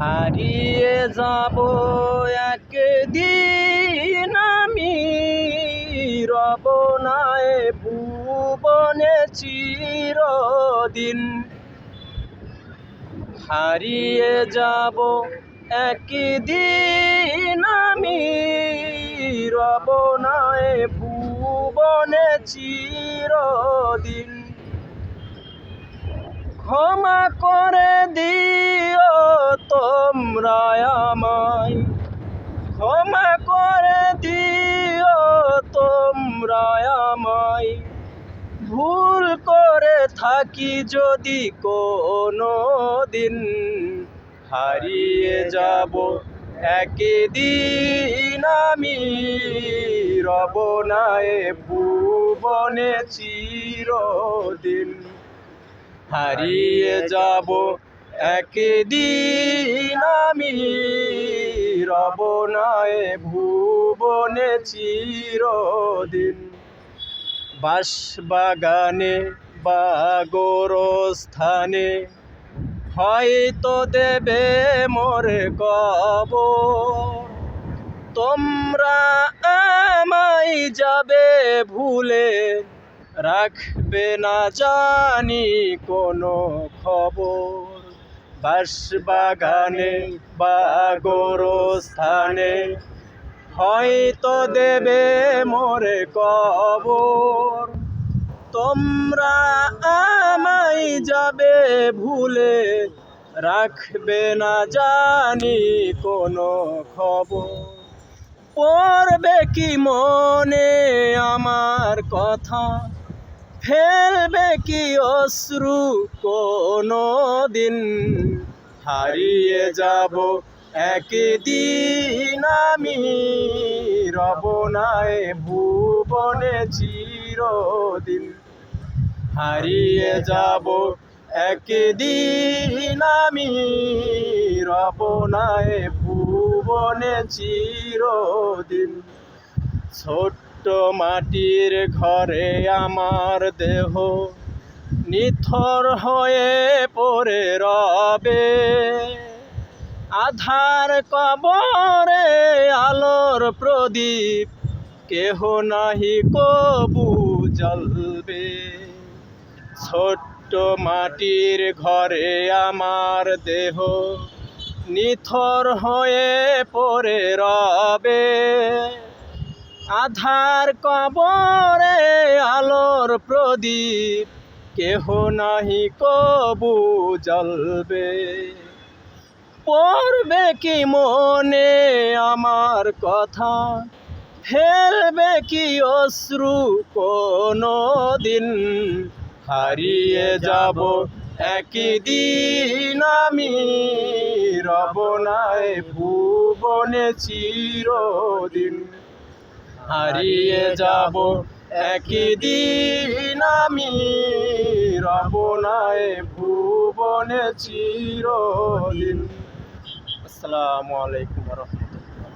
হারিয়ে যাব একদিন আমি, রব না এ ভুবনে চিরদিন। হারিয়ে যাব একদিন আমি, রব না এ ভুবনে চিরদিন। ক্ষমা করে দিও তোমরা আমায়, ক্ষমা করে দিও তোমরা আমায়। ভুল করে থাকি যদি কোনো দিন, হারিয়ে যাব একদিন আমি, রব না এ ভুবনে চিরদিন। হারিয়ে যাব একদিন আমি, রব না এ ভুবনে চিরদিন। বাঁশবাগানে বা গোরস্থানে হয়তো দেবে মোরে কবর। তোমরা আমায় যাবে ভুলে, রাখবে না জানি কোনো খবর। বাঁশবাগানে বা গোরস্থানে হয়তো দেবে মোরে কবর। তোমরা আমায় যাবে ভুলে, রাখবে না জানি কোনো খবর। পড়বে কি মনে আমার কথা, ফেলবে কি অশ্রু কোনো দিন। হারিয়ে যাব একদিন আমি, রব না এ ভুবনে চিরদিন। হারিয়ে যাব একদিন আমি, রব না এ ভুবনে চিরদিন। ছোট্ট মাটির ঘরে আমার দেহ নিথর হয়ে পড়ে রবে। আধার কবরে আলোর প্রদীপ কেহ নাহি কবু জ্বলবে। ছোট্ট মাটির ঘরে আমার দেহ নিথর হয়ে পড়ে রবে। আধার কবরে আলোর প্রদীপ কেহ নাহি কবু জ্বলবে। পড়বে কি মনে আমার কথা, ফেলবে কি অশ্রু কোনো দিন। হারিয়ে যাব একদিন আমি, রব না এ ভুবনে চিরদিন। হারিয়ে যাব একদিন আমি, রব না এ ভুবনে চিরদিন। আসসালামু আলাইকুম ওয়া রাহমাতুল্লাহ।